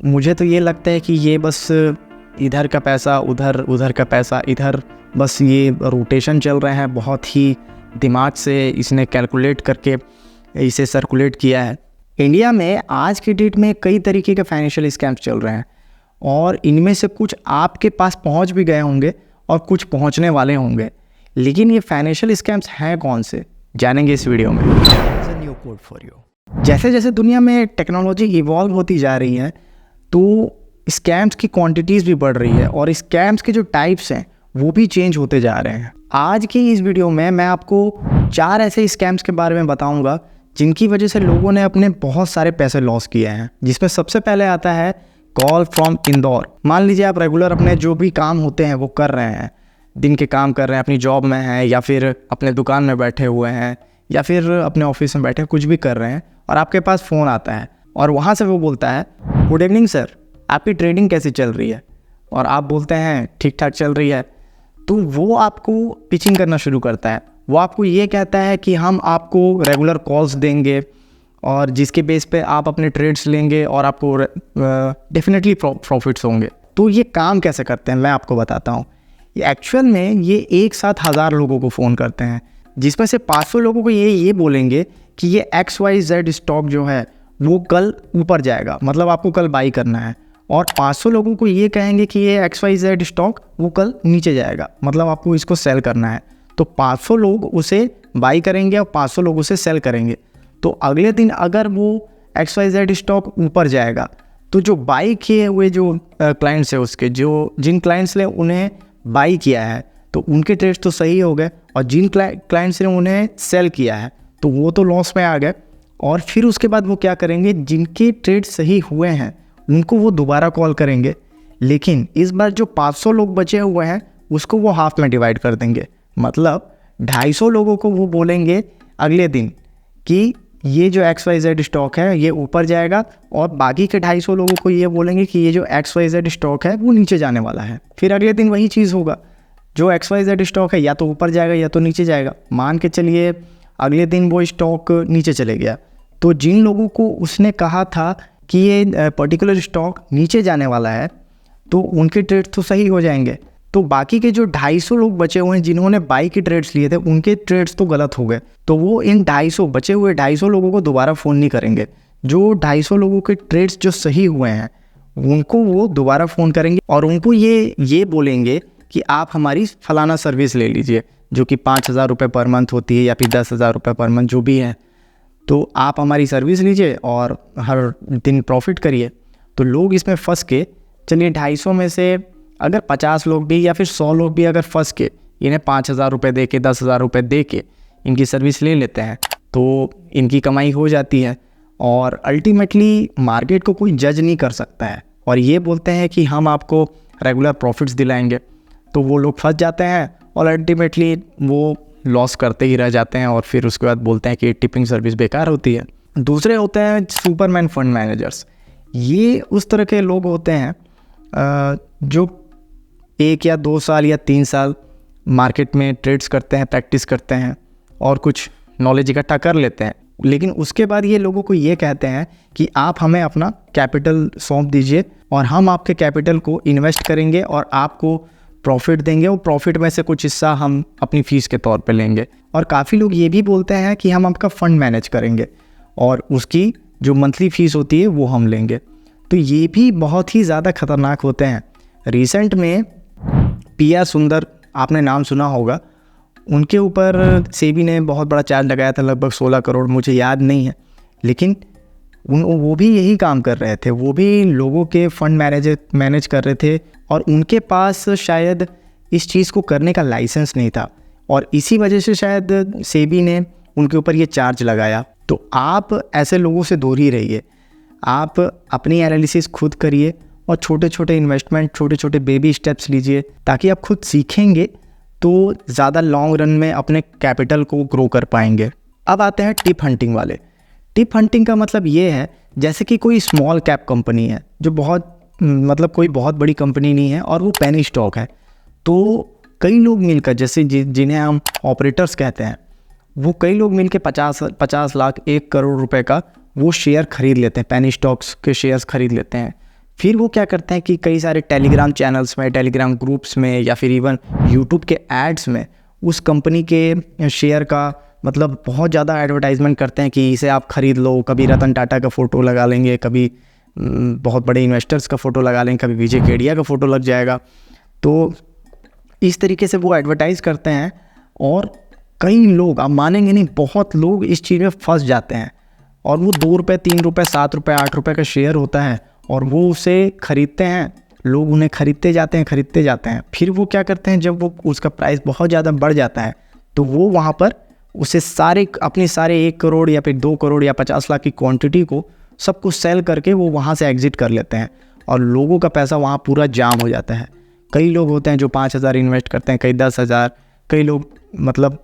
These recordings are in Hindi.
मुझे तो ये लगता है कि ये बस इधर का पैसा उधर, उधर का पैसा इधर, बस ये रोटेशन चल रहे हैं। बहुत ही दिमाग से इसने कैलकुलेट करके इसे सर्कुलेट किया है। इंडिया में आज की डेट में कई तरीके के फाइनेंशियल स्कैम्स चल रहे हैं और इनमें से कुछ आपके पास पहुंच भी गए होंगे और कुछ पहुंचने वाले होंगे। लेकिन ये फाइनेंशियल स्कैम्स हैं कौन से, जानेंगे इस वीडियो में। New code for you. जैसे जैसे दुनिया में टेक्नोलॉजी इवॉल्व होती जा रही है तो स्कैम्स की क्वांटिटीज़ भी बढ़ रही है और स्कैम्स के जो टाइप्स हैं वो भी चेंज होते जा रहे हैं। आज की इस वीडियो में मैं आपको 4 ऐसे स्कैम्स के बारे में बताऊंगा जिनकी वजह से लोगों ने अपने बहुत सारे पैसे लॉस किए हैं। जिसमें सबसे पहले आता है कॉल फ्रॉम इंदौर। मान लीजिए आप रेगुलर अपने जो भी काम होते हैं वो कर रहे हैं, दिन के काम कर रहे हैं, अपनी जॉब में हैं या फिर अपने दुकान में बैठे हुए हैं या फिर अपने ऑफिस में बैठे कुछ भी कर रहे हैं और आपके पास फ़ोन आता है और वहाँ से वो बोलता है गुड इवनिंग सर, आपकी ट्रेडिंग कैसी चल रही है, और आप बोलते हैं ठीक ठाक चल रही है। तो वो आपको पिचिंग करना शुरू करता है। वो आपको ये कहता है कि हम आपको रेगुलर कॉल्स देंगे और जिसके बेस पे आप अपने ट्रेड्स लेंगे और आपको डेफिनेटली प्रॉफिट्स होंगे। तो ये काम कैसे करते हैं मैं आपको बताता हूँ। ये एक्चुअल में ये एक साथ 1000 लोगों को फ़ोन करते हैं, जिसमें से 500 लोगों को ये बोलेंगे कि ये XYZ स्टॉक जो है वो कल ऊपर जाएगा, मतलब आपको कल बाई करना है, और 500 लोगों को ये कहेंगे कि ये XYZ स्टॉक वो कल नीचे जाएगा, मतलब आपको इसको सेल करना है। तो 500 लोग उसे बाई करेंगे और 500 लोग उसे सेल करेंगे। तो अगले दिन अगर वो XYZ स्टॉक ऊपर जाएगा तो जो बाई किए हुए जो क्लाइंट्स है उसके जो जिन क्लाइंट्स ने उन्हें बाई किया है तो उनके ट्रेड्स तो सही हो गए, और जिन क्लाइंट्स ने उन्हें सेल किया है तो वो तो लॉस में आ गए। और फिर उसके बाद वो क्या करेंगे, जिनके ट्रेड सही हुए हैं उनको वो दोबारा कॉल करेंगे, लेकिन इस बार जो 500 लोग बचे हुए हैं उसको वो हाफ में डिवाइड कर देंगे। मतलब 250 लोगों को वो बोलेंगे अगले दिन कि ये जो XYZ स्टॉक है ये ऊपर जाएगा, और बाकी के 250 लोगों को ये बोलेंगे कि ये जो XYZ स्टॉक है वो नीचे जाने वाला है। फिर अगले दिन वही चीज़ होगा, जो XYZ स्टॉक है या तो ऊपर जाएगा या तो नीचे जाएगा। मान के चलिए अगले दिन वो स्टॉक नीचे चले गया, तो जिन लोगों को उसने कहा था कि ये पर्टिकुलर स्टॉक नीचे जाने वाला है तो उनके ट्रेड तो सही हो जाएंगे। तो बाकी के जो 250 लोग बचे हुए हैं जिन्होंने बाई के ट्रेड्स लिए थे उनके ट्रेड्स तो गलत हो गए। तो वो इन 250 बचे हुए 250 लोगों को दोबारा फ़ोन नहीं करेंगे। जो 250 लोगों के ट्रेड्स जो सही हुए हैं उनको वो दोबारा फ़ोन करेंगे और उनको ये बोलेंगे कि आप हमारी फलाना सर्विस ले लीजिए, जो कि 5000 रुपये पर मंथ होती है या फिर 10,000 रुपये पर मंथ जो भी है। तो आप हमारी सर्विस लीजिए और हर दिन प्रॉफिट करिए। तो लोग इसमें फंस के, चलिए 250 में से अगर 50 लोग भी या फिर 100 लोग भी अगर फंस के इन्हें 5000 रुपये दे के 10,000 रुपये दे के इनकी सर्विस ले लेते हैं तो इनकी कमाई हो जाती है। और अल्टीमेटली मार्केट को कोई जज नहीं कर सकता है और ये बोलते हैं कि हम आपको रेगुलर प्रॉफिट्स दिलाएंगे। तो वो लोग फंस जाते हैं और अल्टीमेटली वो लॉस करते ही रह जाते हैं और फिर उसके बाद बोलते हैं कि टिपिंग सर्विस बेकार होती है। दूसरे होते हैं सुपरमैन फंड मैनेजर्स। ये उस तरह के लोग होते हैं जो 1 या 2 साल या 3 साल मार्केट में ट्रेड्स करते हैं, प्रैक्टिस करते हैं और कुछ नॉलेज इकट्ठा कर लेते हैं, लेकिन उसके बाद ये लोगों को ये कहते हैं कि आप हमें अपना कैपिटल सौंप दीजिए और हम आपके कैपिटल को इन्वेस्ट करेंगे और आपको प्रॉफिट देंगे, और प्रॉफिट में से कुछ हिस्सा हम अपनी फ़ीस के तौर पे लेंगे। और काफ़ी लोग ये भी बोलते हैं कि हम आपका फ़ंड मैनेज करेंगे और उसकी जो मंथली फ़ीस होती है वो हम लेंगे। तो ये भी बहुत ही ज़्यादा ख़तरनाक होते हैं। रिसेंट में PR सुंदर, आपने नाम सुना होगा, उनके ऊपर सेबी ने बहुत बड़ा चार्ज लगाया था, लगभग 16 करोड़, मुझे याद नहीं है, लेकिन वो भी यही काम कर रहे थे। वो भी लोगों के फंड मैनेज कर रहे थे और उनके पास शायद इस चीज़ को करने का लाइसेंस नहीं था और इसी वजह से शायद सेबी ने उनके ऊपर ये चार्ज लगाया। तो आप ऐसे लोगों से दूर ही रहिए। आप अपनी एनालिसिस खुद करिए और छोटे छोटे इन्वेस्टमेंट, छोटे छोटे बेबी स्टेप्स लीजिए, ताकि आप खुद सीखेंगे तो ज़्यादा लॉन्ग रन में अपने कैपिटल को ग्रो कर पाएंगे। अब आते हैं टिप हंटिंग वाले। टिप हंटिंग का मतलब ये है जैसे कि कोई स्मॉल कैप कंपनी है जो मतलब कोई बहुत बड़ी कंपनी नहीं है और वो पेनी स्टॉक है, तो कई लोग मिलकर, जैसे जिन्हें हम ऑपरेटर्स कहते हैं, वो कई लोग मिलकर 50 लाख 1 करोड़ रुपए का वो शेयर खरीद लेते हैं, पेनी स्टॉक्स के शेयर्स खरीद लेते हैं। फिर वो क्या करते हैं कि कई सारे टेलीग्राम चैनल्स में, टेलीग्राम ग्रुप्स में या फिर इवन यूट्यूब के एड्स में उस कंपनी के शेयर का मतलब बहुत ज़्यादा एडवर्टाइजमेंट करते हैं कि इसे आप ख़रीद लो। कभी रतन टाटा का फ़ोटो लगा लेंगे, कभी बहुत बड़े इन्वेस्टर्स का फ़ोटो लगा लेंगे, कभी विजय केडिया का फ़ोटो लग जाएगा। तो इस तरीके से वो एडवर्टाइज़ करते हैं और कई लोग, आप मानेंगे नहीं, बहुत लोग इस चीज़ में फंस जाते हैं और वो 2 रुपये, 3 रुपये, 7 रुपये, 8 रुपये का शेयर होता है और वो उसे ख़रीदते हैं। लोग उन्हें ख़रीदते जाते हैं। फिर वो क्या करते हैं, जब वो उसका प्राइस बहुत ज़्यादा बढ़ जाता है तो वो वहाँ पर उसे अपने सारे 1 करोड़ या फिर 2 करोड़ या 50 लाख की क्वांटिटी को सब कुछ सेल करके वो वहाँ से एग्ज़िट कर लेते हैं और लोगों का पैसा वहाँ पूरा जाम हो जाता है। कई लोग होते हैं जो 5,000 इन्वेस्ट करते हैं, कई 10,000, कई लोग, मतलब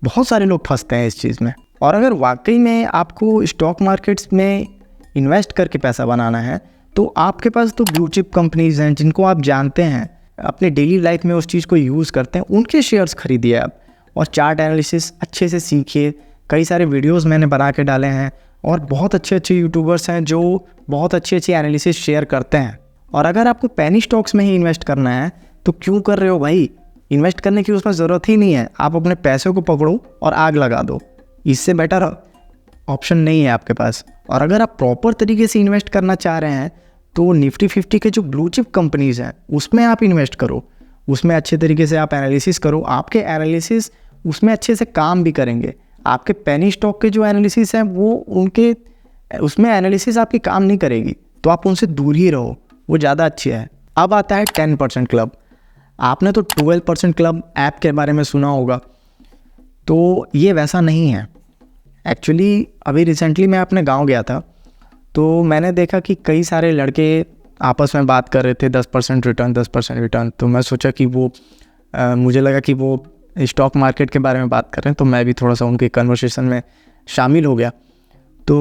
बहुत सारे लोग फंसते हैं इस चीज़ में। और अगर वाकई में आपको स्टॉक मार्केट्स में इन्वेस्ट करके पैसा बनाना है तो आपके पास तो ब्लू चिप कंपनीज़ हैं जिनको आप जानते हैं, अपने डेली लाइफ में उस चीज़ को यूज़ करते हैं, उनके शेयर्स खरीदिए आप और चार्ट एनालिसिस अच्छे से सीखिए। कई सारे वीडियोस मैंने बना के डाले हैं और बहुत अच्छे यूट्यूबर्स हैं जो बहुत अच्छी एनालिसिस शेयर करते हैं। और अगर आपको पेनी स्टॉक्स में ही इन्वेस्ट करना है तो क्यों कर रहे हो भाई? इन्वेस्ट करने की उसमें ज़रूरत ही नहीं है। आप अपने पैसों को पकड़ो और आग लगा दो, इससे बेटर ऑप्शन नहीं है आपके पास। और अगर आप प्रॉपर तरीके से इन्वेस्ट करना चाह रहे हैं तो निफ्टी 50 के जो ब्लू चिप कंपनीज़ हैं उसमें आप इन्वेस्ट करो, उसमें अच्छे तरीके से आप एनालिसिस करो। आपके एनालिसिस उसमें अच्छे से काम भी करेंगे। आपके पेनी स्टॉक के जो एनालिसिस हैं वो उसमें एनालिसिस आपकी काम नहीं करेगी, तो आप उनसे दूर ही रहो, वो ज़्यादा अच्छी है। अब आता है 10% क्लब। आपने तो 12% क्लब ऐप के बारे में सुना होगा, तो ये वैसा नहीं है। एक्चुअली अभी रिसेंटली मैं अपने गांव गया था तो मैंने देखा कि कई सारे लड़के आपस में बात कर रहे थे 10% रिटर्न, 10% रिटर्न। तो मैं सोचा कि मुझे लगा कि वो स्टॉक मार्केट के बारे में बात कर रहे हैं, तो मैं भी थोड़ा सा उनके कन्वर्सेशन में शामिल हो गया। तो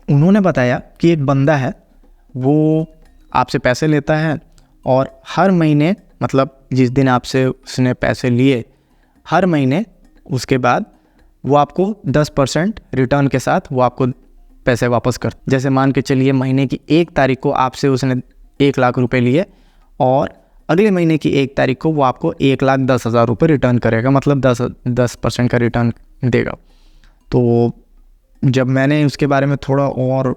उन्होंने बताया कि एक बंदा है, वो आपसे पैसे लेता है और हर महीने, मतलब जिस दिन आपसे उसने पैसे लिए, हर महीने उसके बाद वो आपको 10% रिटर्न के साथ वो आपको पैसे वापस कर। जैसे मान के चलिए महीने की 1 तारीख को आपसे उसने 1 लाख रुपए लिए और अगले महीने की 1 तारीख को वो आपको 1,10,000 रुपये रिटर्न करेगा, मतलब 10% का रिटर्न देगा। तो जब मैंने उसके बारे में थोड़ा और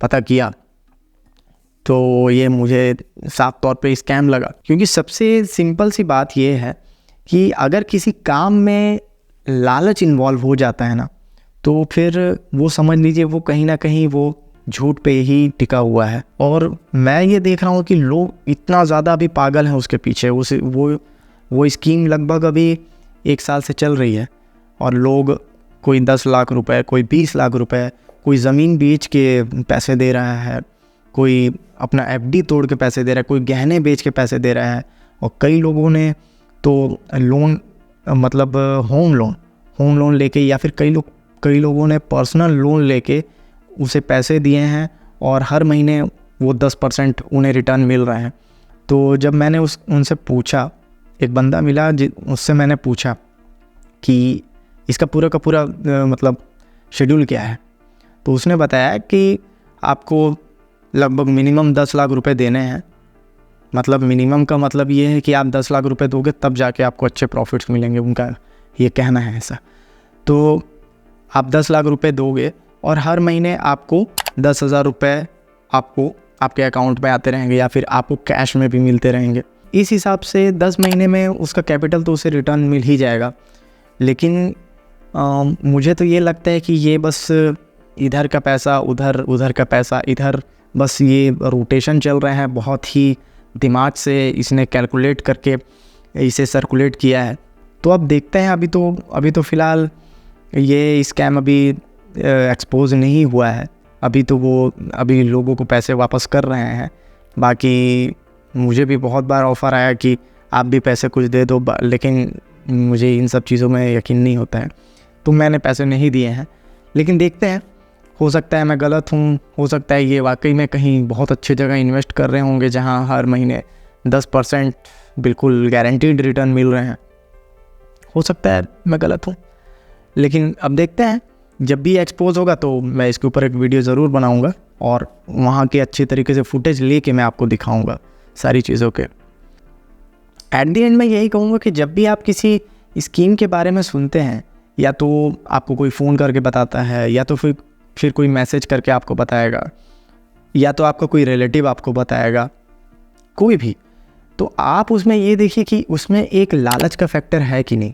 पता किया तो ये मुझे साफ तौर पे स्कैम लगा। क्योंकि सबसे सिंपल सी बात ये है कि अगर किसी काम में लालच इन्वॉल्व हो जाता है ना, तो फिर वो समझ लीजिए वो कहीं ना कहीं वो झूठ पे ही टिका हुआ है। और मैं ये देख रहा हूँ कि लोग इतना ज़्यादा अभी पागल हैं उसके पीछे। वो स्कीम लगभग अभी 1 साल से चल रही है और लोग, कोई 10 लाख रुपए, कोई 20 लाख रुपए, कोई ज़मीन बेच के पैसे दे रहा है, कोई अपना FD तोड़ के पैसे दे रहा है, कोई गहने बेच के पैसे दे रहा है। और कई लोगों ने तो लोन, मतलब होम लोन लेके, या फिर कई लोगों ने पर्सनल लोन लेके उसे पैसे दिए हैं और हर महीने वो 10% उन्हें रिटर्न मिल रहा है। तो जब मैंने उनसे पूछा, एक बंदा मिला उससे मैंने पूछा कि इसका पूरा का पूरा मतलब शेड्यूल क्या है, तो उसने बताया कि आपको लगभग मिनिमम 10 लाख रुपए देने हैं। मतलब मिनिमम का मतलब ये है कि आप 10 लाख रुपए दोगे तब जाके आपको अच्छे प्रॉफिट्स मिलेंगे, उनका ये कहना है ऐसा। तो आप 10 लाख रुपए दोगे और हर महीने आपको 10,000 रुपये आपको आपके अकाउंट में आते रहेंगे या फिर आपको कैश में भी मिलते रहेंगे। इस हिसाब से 10 महीने में उसका कैपिटल तो उसे रिटर्न मिल ही जाएगा। लेकिन मुझे तो ये लगता है कि ये बस इधर का पैसा उधर, उधर का पैसा इधर, बस ये रोटेशन चल रहे हैं। बहुत ही दिमाग से इसने कैलकुलेट करके इसे सर्कुलेट किया है। तो अब देखते हैं। अभी तो फ़िलहाल ये स्कैम अभी एक्सपोज नहीं हुआ है। अभी लोगों को पैसे वापस कर रहे हैं। बाकी मुझे भी बहुत बार ऑफ़र आया कि आप भी पैसे कुछ दे दो, लेकिन मुझे इन सब चीज़ों में यकीन नहीं होता है, तो मैंने पैसे नहीं दिए हैं। लेकिन देखते हैं, हो सकता है मैं गलत हूँ, हो सकता है ये वाकई में कहीं बहुत अच्छी जगह इन्वेस्ट कर रहे होंगे जहाँ हर महीने 10% बिल्कुल गारंटीड रिटर्न मिल रहे हैं। हो सकता है मैं गलत हूँ, लेकिन अब देखते हैं। जब भी एक्सपोज होगा तो मैं इसके ऊपर एक वीडियो ज़रूर बनाऊँगा। और वहाँ के अच्छे तरीके से फुटेज लेके मैं आपको दिखाऊंगा सारी चीज़ों के। एट द एंड मैं यही कहूँगा कि जब भी आप किसी स्कीम के बारे में सुनते हैं, या तो आपको कोई फ़ोन करके बताता है, या तो फिर कोई मैसेज करके आपको बताएगा, या तो आपका कोई रिलेटिव आपको बताएगा, कोई भी, तो आप उसमें ये देखिए कि उसमें एक लालच का फैक्टर है कि नहीं,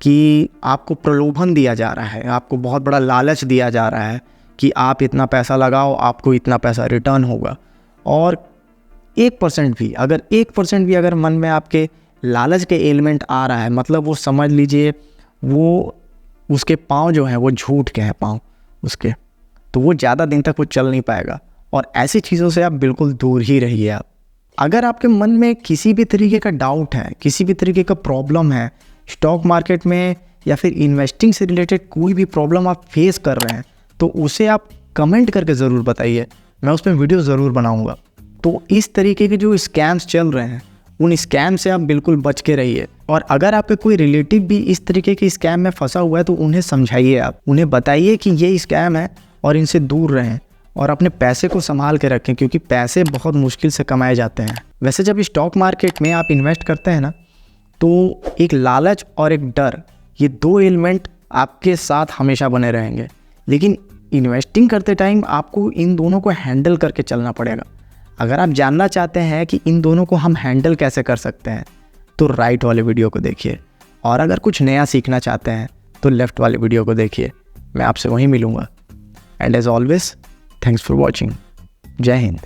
कि आपको प्रलोभन दिया जा रहा है, आपको बहुत बड़ा लालच दिया जा रहा है कि आप इतना पैसा लगाओ, आपको इतना पैसा रिटर्न होगा। और 1% भी, अगर 1% भी अगर मन में आपके लालच के एलिमेंट आ रहा है, मतलब वो समझ लीजिए वो उसके पाँव जो हैं वो झूठ के हैं पाँव उसके, तो वो ज़्यादा दिन तक वो चल नहीं पाएगा। और ऐसी चीज़ों से आप बिल्कुल दूर ही रहिए। आप अगर आपके मन में किसी भी तरीके का डाउट है, किसी भी तरीके का प्रॉब्लम है स्टॉक मार्केट में, या फिर इन्वेस्टिंग से रिलेटेड कोई भी प्रॉब्लम आप फेस कर रहे हैं, तो उसे आप कमेंट करके ज़रूर बताइए, मैं उस पर वीडियो ज़रूर बनाऊँगा। तो इस तरीके के जो स्कैम्स चल रहे हैं, उन स्कैम से आप बिल्कुल बच के रहिए। और अगर आपके कोई रिलेटिव भी इस तरीके के स्कैम में फंसा हुआ है, तो उन्हें समझाइए, आप उन्हें बताइए कि ये स्कैम है और इनसे दूर रहें, और अपने पैसे को संभाल के रखें, क्योंकि पैसे बहुत मुश्किल से कमाए जाते हैं। वैसे जब स्टॉक मार्केट में आप इन्वेस्ट करते हैं ना, तो एक लालच और एक डर, ये 2 एलिमेंट आपके साथ हमेशा बने रहेंगे। लेकिन इन्वेस्टिंग करते टाइम आपको इन दोनों को हैंडल करके चलना पड़ेगा। अगर आप जानना चाहते हैं कि इन दोनों को हम हैंडल कैसे कर सकते हैं, तो राइट वाले वीडियो को देखिए, और अगर कुछ नया सीखना चाहते हैं तो लेफ़्ट वाले वीडियो को देखिए। मैं आपसे वहीं मिलूँगा। And as always, thanks for watching. जय हिंद।